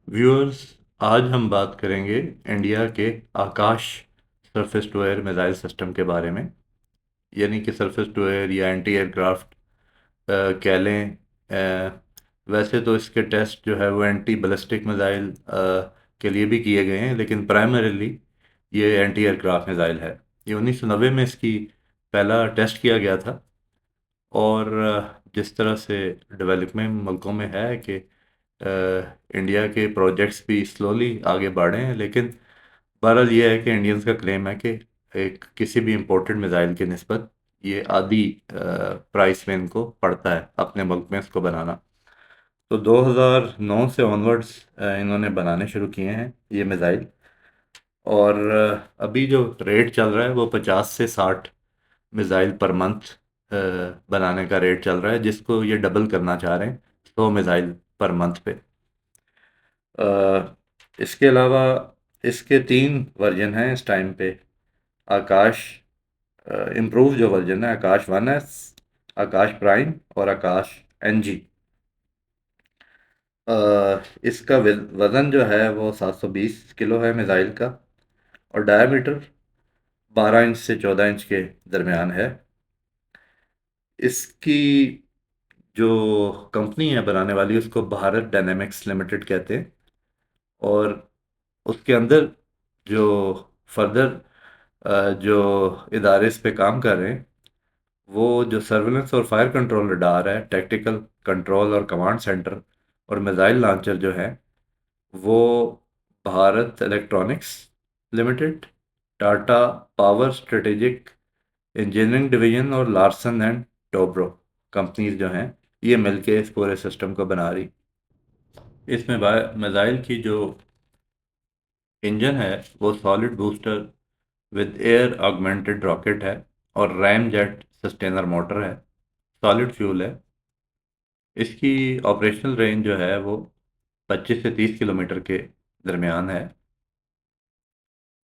Viewers, आज हम बात करेंगे इंडिया के Akash surface to air missile system के बारे में। यानी कि सरफेस टू एयर या एंटी एयरक्राफ्ट कह लें। वैसे तो इसके टेस्ट जो है वो एंटी बैलिस्टिक मिसाइल के लिए भी किए गए हैं, लेकिन प्राइमरीली ये एंटी एयरक्राफ्ट मिसाइल है। ये 1990 में इसकी पहला टेस्ट किया गया था। और जिस तरह से डेवलपमेंट मुल्कों में है कि इंडिया के प्रोजेक्ट्स भी स्लोली आगे बढ़े हैं, लेकिन बहरहाल ये है कि इंडियंस का क्लेम है कि एक किसी भी इम्पोर्टेड मिसाइल की निस्बत ये आधी प्राइस में इनको पड़ता है अपने मुल्क में इसको बनाना। तो 2009 से ऑनवर्ड्स इन्होंने बनाने शुरू किए हैं ये मिसाइल। और अभी जो रेट चल रहा है वो 50 से 60 मिसाइल पर मंथ बनाने का रेट चल रहा है, जिसको ये डबल करना चाह रहे हैं 100 मिसाइल पर मंथ पे। इसके अलावा इसके 3 वर्जन हैं इस टाइम पे। आकाश इम्प्रूव जो वर्जन है, आकाश 1S, आकाश प्राइम और आकाश NG। इसका वज़न जो है वो 720 किलो है मिसाइल का। और डायमीटर 12 इंच से 14 इंच के दरमियान है। इसकी जो कंपनी है बनाने वाली, उसको भारत डायनेमिक्स लिमिटेड कहते हैं। और उसके अंदर जो फर्दर जो इदारे इस पे काम कर रहे हैं, वो जो सर्वेलेंस और फायर कंट्रोल रडार है, टैक्टिकल कंट्रोल और कमांड सेंटर और मिसाइल लॉन्चर जो है, वो Bharat electronics limited, Tata power strategic engineering division और लार्सन एंड टोब्रो कंपनीज जो हैं, ये मिलके इस पूरे सिस्टम को बना रही। इसमें मिसाइल की जो इंजन है वो solid booster with air augmented rocket है और रैम जेट सस्टेनर मोटर है। सॉलिड फ्यूल है। इसकी ऑपरेशनल रेंज जो है वो 25 से 30 किलोमीटर के दरमियान है।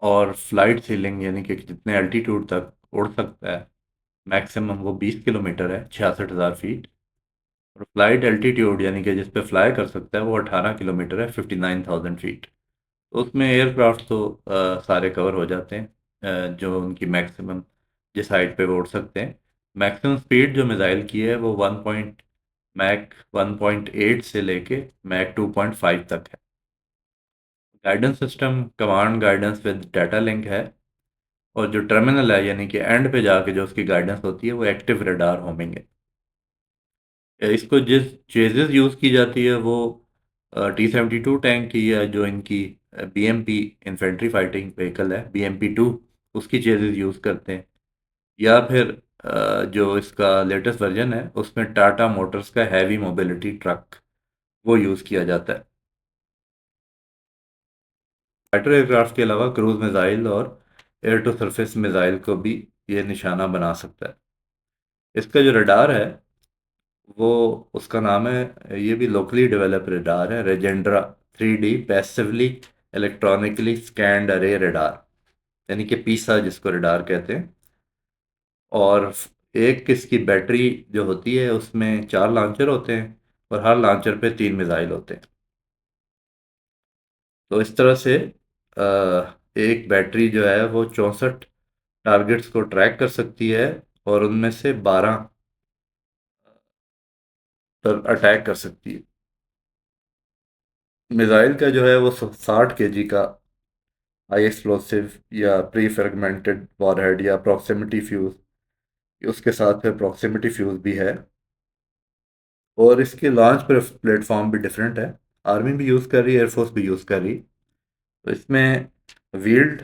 और फ्लाइट सीलिंग यानी कि जितने एल्टीट्यूड तक उड़ सकता है, मैक्सिमम वो 20 किलोमीटर है, 66,000 फीट। और फ्लाइट एल्टीट्यूड यानी कि जिस पे फ्लाई कर सकता है वो 18 किलोमीटर है, 59,000 फीट। तो उसमें एयरक्राफ्ट तो सारे कवर हो जाते हैं, जो उनकी मैक्सिमम जिस हाइट पे वो उड़ सकते हैं। मैक्सिमम स्पीड जो मिसाइल की है वो 1.8 से लेके मैक 2.5 तक है। Guidance system command guidance with data link है। और जो टर्मिनल है यानी कि एंड पे जाके जो उसकी गाइडेंस होती है वो एक्टिव रडार होमिंग है। इसको जिस चेजेस यूज़ की जाती है वो T-72 टैंक की, या जो इनकी BMP इन्फेंट्री फाइटिंग व्हीकल है BMP-2, उसकी चेजेस यूज़ करते हैं। या फिर जो इसका लेटेस्ट वर्जन है उसमें टाटा मोटर्स का हैवी मोबिलिटी ट्रक वो यूज़ किया जाता है। फाइटर एयरक्राफ्ट के अलावा क्रूज मिसाइल और एयर टू सरफेस मिसाइल को भी ये निशाना बना सकता है। इसका जो रडार है वो, उसका नाम है, ये भी लोकली डेवलप रडार है, रेजेंड्रा 3D पैसिवली इलेक्ट्रॉनिकली स्कैंड अरे रडार, यानी कि पीसा जिसको रडार कहते हैं। और एक इसकी बैटरी जो होती है उसमें 4 लॉन्चर होते हैं और हर लॉन्चर पे 3 मिसाइल होते हैं। तो इस तरह से एक बैटरी जो है वो 64 टारगेट्स को ट्रैक कर सकती है और उनमें से 12 पर अटैक कर सकती है। मिसाइल का जो है वो 60 kg का हाई एक्सप्लोसिव या प्री फ्रेगमेंटेड वॉरहेड या प्रॉक्सिमिटी फ्यूज, उसके साथ फिर प्रॉक्सिमिटी फ्यूज भी है। और इसके लॉन्च प्लेटफॉर्म भी डिफरेंट है। आर्मी भी यूज़ कर रही है, एयरफोर्स भी यूज़ कर रही है। तो इसमें व्हील्ड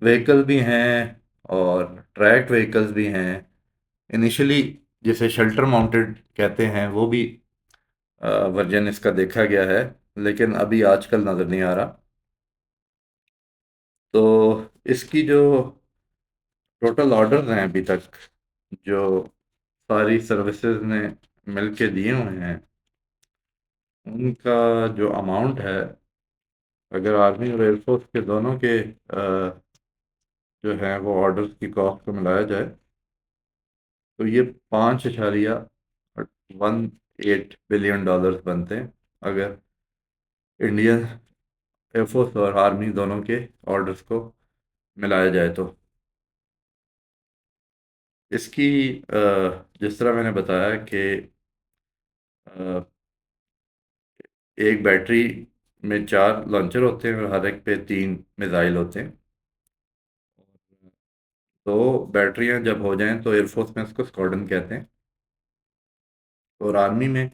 व्हीकल भी हैं और ट्रैक्ड व्हीकल्स भी हैं। इनिशियली जिसे शेल्टर माउंटेड कहते हैं वो भी वर्जन इसका देखा गया है, लेकिन अभी आजकल नज़र नहीं आ रहा। तो इसकी जो टोटल ऑर्डर्स हैं अभी तक, जो सारी सर्विसेज ने मिलके दिए हुए हैं, उनका जो अमाउंट है, अगर आर्मी और एयरफोर्स के दोनों के जो है वो ऑर्डर्स की कॉस्ट को मिलाया जाए, तो ये 5.18 बिलियन डॉलर्स बनते हैं। अगर इंडियन एयरफोर्स और आर्मी दोनों के ऑर्डर्स को मिलाया जाए तो इसकी जिस तरह मैंने बताया कि अ, एक बैटरी में 4 लॉन्चर होते हैं और हर एक पे 3 मिसाइल होते हैं। तो बैटरियां जब हो जाएं तो एयरफोर्स में उसको स्क्वाड्रन कहते हैं, और आर्मी में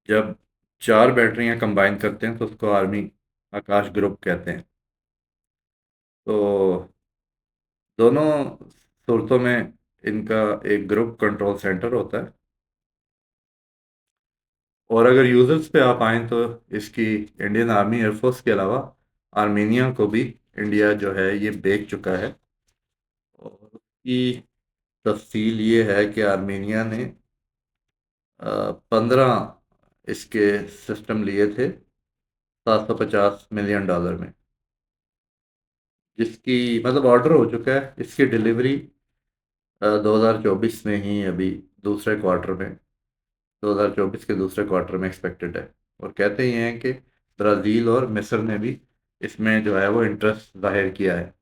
जब 4 बैटरियां कंबाइन करते हैं तो उसको आर्मी आकाश ग्रुप कहते हैं। तो दोनों सूरतों में इनका एक ग्रुप कंट्रोल सेंटर होता है। और अगर यूजर्स पे आप आएँ तो इसकी इंडियन आर्मी एयरफोर्स के अलावा आर्मीनिया को भी इंडिया जो है ये बेच चुका है। और उसकी तफसील ये है कि आर्मीनिया ने 15 इसके सिस्टम लिए थे $750 मिलियन में, जिसकी मतलब ऑर्डर हो चुका है। इसकी डिलीवरी 2024 में ही, अभी दूसरे क्वार्टर में, 2024 के दूसरे क्वार्टर में एक्सपेक्टेड है। और कहते ये हैं कि ब्राज़ील और मिस्र ने भी इसमें जो है वो इंटरेस्ट जाहिर किया है।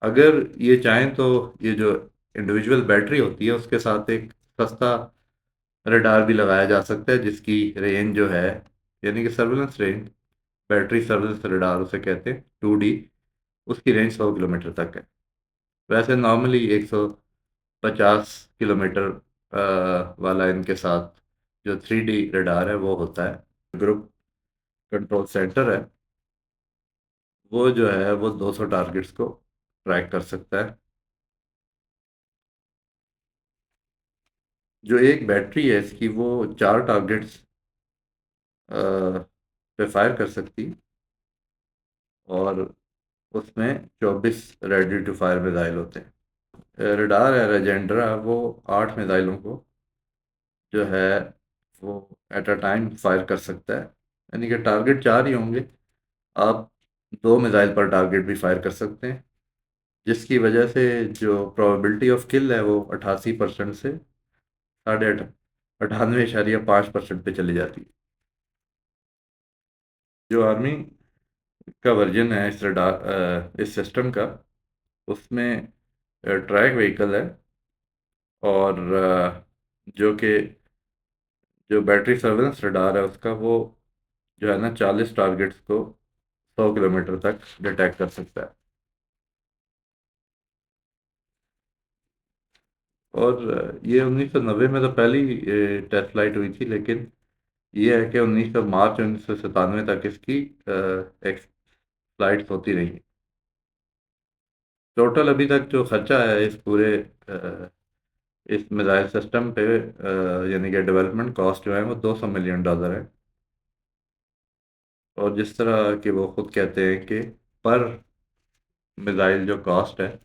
अगर ये चाहें तो ये जो इंडिविजुअल बैटरी होती है उसके साथ एक सस्ता रडार भी लगाया जा सकता है, जिसकी रेंज जो है, यानी कि surveillance range, battery surveillance radar उसे कहते हैं, 2D, उसकी रेंज 100 किलोमीटर तक है। वैसे नॉर्मली 150 किलोमीटर वाला इनके साथ जो 3D रडार है वो होता है। ग्रुप कंट्रोल सेंटर है, वो जो है वो 200 टारगेट्स को ट्रैक कर सकता है। जो एक बैटरी है इसकी, वो 4 टारगेट्स पे फायर कर सकती है, और उसमें 24 रेडी टू फायर मिसाइल होते हैं। रडार है रेजेंड्रा, वो 8 मिसाइलों को जो है वो एट अ टाइम फायर कर सकता है। यानी कि टारगेट 4 ही होंगे, आप 2 मिसाइल पर टारगेट भी फायर कर सकते हैं, जिसकी वजह से जो प्रोबेबिलिटी ऑफ किल है वो 88% से 98.5% पे चली जाती है। जो आर्मी का वर्जन है इस रडार इस सिस्टम का, उसमें ट्रैक व्हीकल है, और जो कि जो बैटरी सर्वेलेंस रडार है उसका, वो जो है ना 40 टारगेट्स को 100 किलोमीटर तक डिटेक्ट कर सकता है। और ये 1990 में तो पहली टेस्ट फ्लाइट हुई थी, लेकिन ये है कि 19 मार्च 1997 तक इसकी फ्लाइट्स होती रही। टोटल अभी तक जो खर्चा है इस पूरे इस मिसाइल सिस्टम पे, यानी कि डेवलपमेंट कॉस्ट जो है वो $200 मिलियन है। और जिस तरह कि वो खुद कहते हैं कि पर मिसाइल जो कॉस्ट है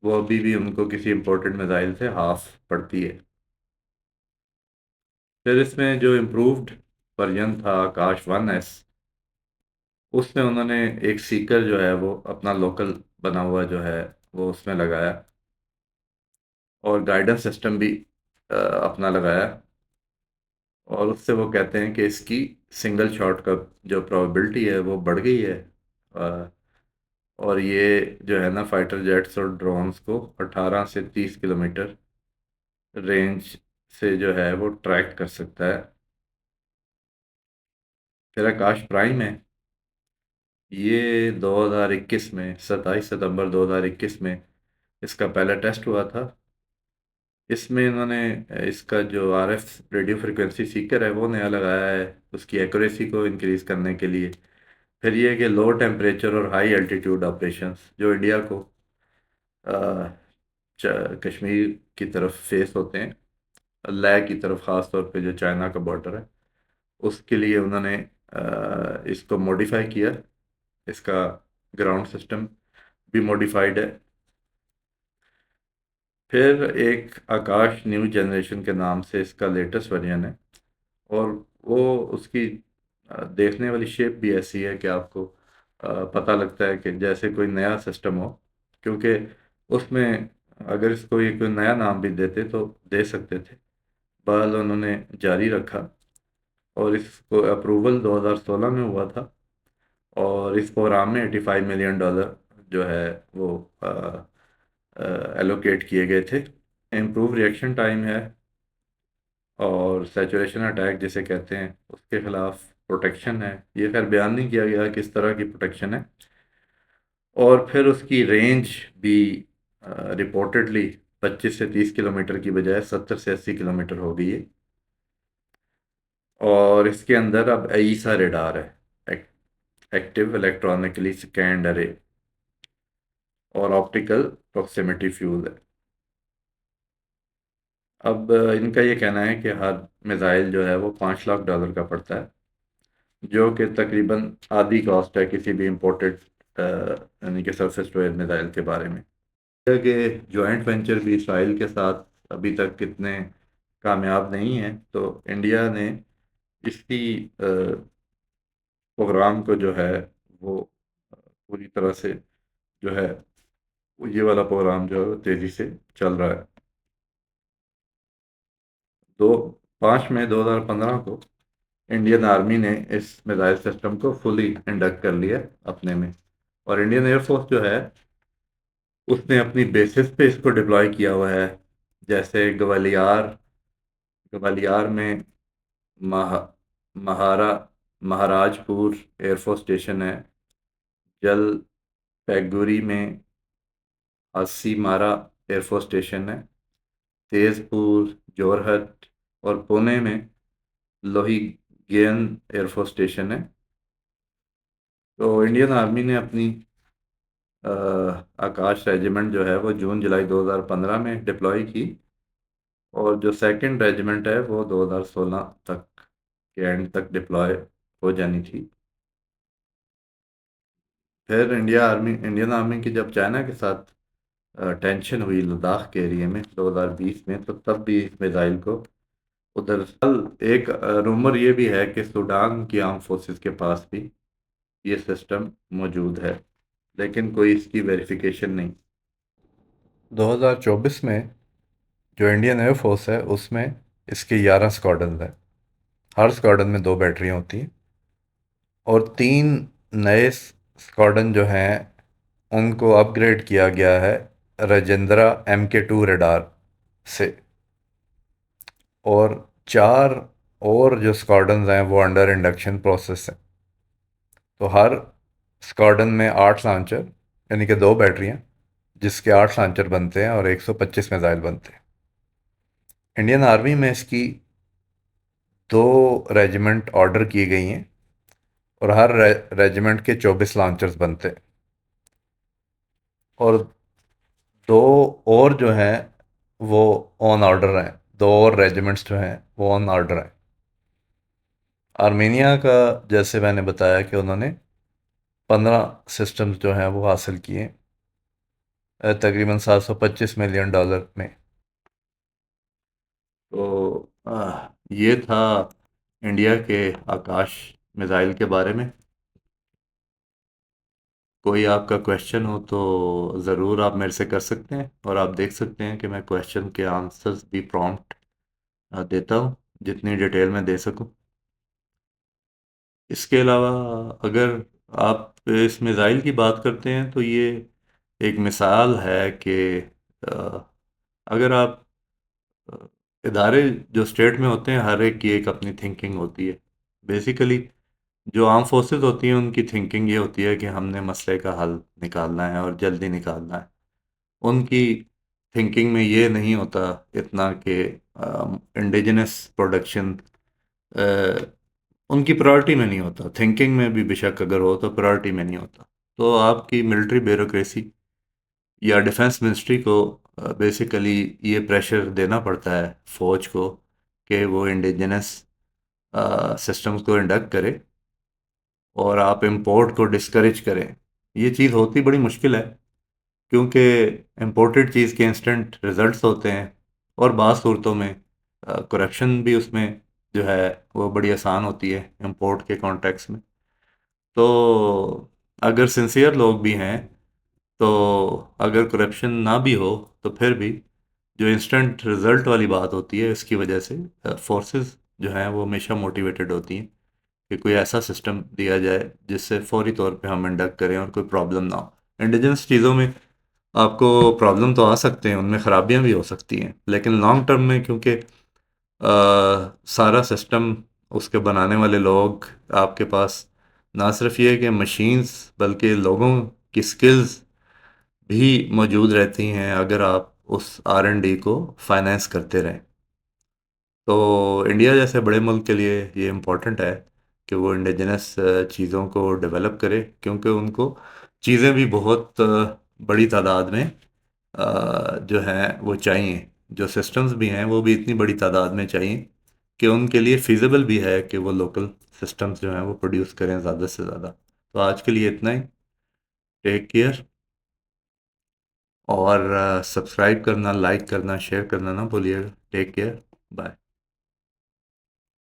वो अभी भी उनको किसी इम्पोर्टेड मिसाइल से हाफ पड़ती है। फिर इसमें जो इम्प्रूव्ड वर्जन था आकाश 1S, उसमें उन्होंने एक सीकर जो है वो अपना लोकल बना हुआ जो है वो उसमें लगाया, और गाइडेंस सिस्टम भी अपना लगाया। और उससे वो कहते हैं कि इसकी सिंगल शॉट का जो प्रोबेबिलिटी है वो बढ़ गई है। अ, और ये जो है ना फाइटर जेट्स और ड्रोन्स को 18 से 30 किलोमीटर रेंज से जो है वो ट्रैक कर सकता है। फिर आकाश प्राइम है, ये 2021 में, 27 सितंबर 2021 में इसका पहला टेस्ट हुआ था। इसमें इन्होंने इसका जो RF रेडियो फ्रिक्वेंसी सीकर है वो नया लगाया है, उसकी एक्यूरेसी को इंक्रीज करने के लिए। फिर ये है कि लो टेम्परेचर और हाई एल्टीट्यूड ऑपरेशंस जो इंडिया को कश्मीर की तरफ फेस होते हैं, लेह की तरफ, ख़ास तौर पे जो चाइना का बॉर्डर है, उसके लिए उन्होंने इसको मॉडिफाई किया। इसका ग्राउंड सिस्टम भी मॉडिफाइड है। फिर एक आकाश न्यू जनरेशन के नाम से इसका लेटेस्ट वर्जन है, और वो उसकी देखने वाली शेप भी ऐसी है कि आपको पता लगता है कि जैसे कोई नया सिस्टम हो। क्योंकि उसमें अगर इसको ये कोई नया नाम भी देते तो दे सकते थे, बहरहाल उन्होंने जारी रखा। और इसको अप्रूवल 2016 में हुआ था। और इस प्रोग्राम में $85 मिलियन जो है वो एलोकेट किए गए थे। इम्प्रूव रिएक्शन टाइम है और सैचुरेशन अटैक जिसे कहते हैं उसके खिलाफ प्रोटेक्शन है। ये खैर बयान नहीं किया गया किस तरह की प्रोटेक्शन है। और फिर उसकी रेंज भी रिपोर्टेडली 25 से 30 किलोमीटर की बजाय 70 से 80 किलोमीटर हो गई है। और इसके अंदर अब ईसा रेडार है, एक्टिव इलेक्ट्रॉनिकली स्कैन्ड अरे, और ऑप्टिकल प्रॉक्सिमिटी फ्यूज है। अब इनका ये कहना है कि हर मिसाइल जो है वो $5 लाख का पड़ता है, जो कि तकरीबन आधी कॉस्ट है किसी भी इम्पोर्टेड यानी कि सरफेस टू एयर मिसाइल के बारे में। के जॉइंट वेंचर भी इसराइल के साथ अभी तक कितने कामयाब नहीं है, तो इंडिया ने इसी प्रोग्राम को जो है वो पूरी तरह से जो है ये वाला प्रोग्राम जो है वो तेज़ी से चल रहा है। दो 5 मई 2015 को इंडियन आर्मी ने इस मिसाइल सिस्टम को फुली इंडक्ट कर लिया अपने में। और इंडियन एयरफोर्स जो है उसने अपनी बेसिस पे इसको डिप्लॉय किया हुआ है। जैसे ग्वालियर ग्वालियर में महा महारा महाराजपुर एयरफोर्स स्टेशन है। जल पैगुरी में अस्सी मारा एयरफोर्स स्टेशन है। तेजपुर, जोरहट और पुणे में लोहीगेन एयरफोर्स स्टेशन है। तो इंडियन आर्मी ने अपनी आकाश रेजिमेंट जो है वो जून जुलाई 2015 में डिप्लॉय की। और जो सेकंड रेजिमेंट है वो 2016 तक के एंड तक डिप्लॉय हो जानी थी। फिर इंडियन आर्मी की जब चाइना के साथ टेंशन हुई लद्दाख के एरिया में 2020 में, तो तब भी इस मिसाइल को उधर एक रूमर ये भी है कि सूडान की आर्म फोर्सेस के पास भी ये सिस्टम मौजूद है, लेकिन कोई इसकी वेरिफिकेशन नहीं। 2024 में जो इंडियन एयरफोर्स है उसमें इसके 11 स्क्वाड्रन हैं। हर स्क्वाड्रन में 2 बैटरियाँ होती हैं और 3 नए स्क्वाड्रन जो हैं उनको अपग्रेड किया गया है राजेंद्रा MK2 रडार से। और 4 और जो स्क्वाड्रन हैं वो अंडर इंडक्शन प्रोसेस हैं। तो हर स्क्वाड्रन में 8 लॉन्चर यानी कि 2 बैटरियाँ जिसके 8 लॉन्चर बनते हैं और 125 मिसाइल बनते हैं। इंडियन आर्मी में इसकी 2 रेजिमेंट ऑर्डर की गई हैं और हर रेजिमेंट के 24 लॉन्चर्स बनते हैं। और 2 और जो हैं वो ऑन ऑर्डर हैं। 2 और रेजिमेंट्स जो हैं वो ऑन ऑर्डर हैं। आर्मेनिया का जैसे मैंने बताया कि उन्होंने 15 सिस्टम्स जो हैं वो हासिल किए तकरीबन $725 मिलियन में। तो ये था इंडिया के आकाश मिसाइल के बारे में। कोई आपका क्वेश्चन हो तो ज़रूर आप मेरे से कर सकते हैं, और आप देख सकते हैं कि मैं क्वेश्चन के आंसर्स भी प्रॉम्प्ट देता हूँ जितनी डिटेल में दे सकूँ। इसके अलावा अगर आप इस मिसाइल की बात करते हैं तो ये एक मिसाल है कि अ, अगर आप अ, इदारे जो स्टेट में होते हैं हर एक की एक अपनी थिंकिंग होती है। बेसिकली जो आर्म फोर्सेस होती हैं उनकी थिंकिंग ये होती है कि हमने मसले का हल निकालना है और जल्दी निकालना है। उनकी थिंकिंग में ये नहीं होता इतना कि इंडिजिनस प्रोडक्शन उनकी प्रायोरिटी में नहीं होता। थिंकिंग में भी बेशक अगर हो तो प्रायोरिटी में नहीं होता। तो आपकी मिलिट्री ब्यूरोक्रेसी या डिफेंस मिनिस्ट्री को बेसिकली ये प्रेशर देना पड़ता है फौज को कि वो इंडिजिनस सिस्टम्स को इंडक्ट करे और आप इंपोर्ट को डिस्करेज करें। ये चीज़ होती बड़ी मुश्किल है क्योंकि इंपोर्टेड चीज़ के इंस्टेंट रिजल्ट्स होते हैं और बाज़ सूरतों में करप्शन भी उसमें जो है वो बड़ी आसान होती है इंपोर्ट के कॉन्टेक्स्ट में। तो अगर सिंसियर लोग भी हैं तो अगर करप्शन ना भी हो तो फिर भी जो इंस्टेंट रिजल्ट वाली बात होती है इसकी वजह से फोर्सेस जो हैं वो हमेशा मोटिवेटेड होती हैं कि कोई ऐसा सिस्टम दिया जाए जिससे फौरी तौर पे हम इंडक्ट करें और कोई प्रॉब्लम ना हो। इंडिजिनस चीज़ों में आपको प्रॉब्लम तो आ सकते हैं, उनमें ख़राबियाँ भी हो सकती हैं, लेकिन लॉन्ग टर्म में क्योंकि सारा सिस्टम, उसके बनाने वाले लोग, आपके पास ना सिर्फ ये कि मशीन्स बल्कि लोगों की स्किल्स भी मौजूद रहती हैं अगर आप उस R&D को फाइनेंस करते रहें। तो इंडिया जैसे बड़े मुल्क के लिए ये इम्पोर्टेंट है कि वो इंडिजिनस चीज़ों को डेवलप करे, क्योंकि उनको चीज़ें भी बहुत बड़ी तादाद में जो हैं वो चाहिए, जो सिस्टम्स भी हैं वो भी इतनी बड़ी तादाद में चाहिए कि उनके लिए फिजिबल भी है कि वो लोकल सिस्टम्स जो हैं वो प्रोड्यूस करें ज़्यादा से ज़्यादा। तो आज के लिए इतना ही। टेक केयर, और सब्सक्राइब करना, लाइक करना, शेयर करना ना भूलिएगा। Take care, bye.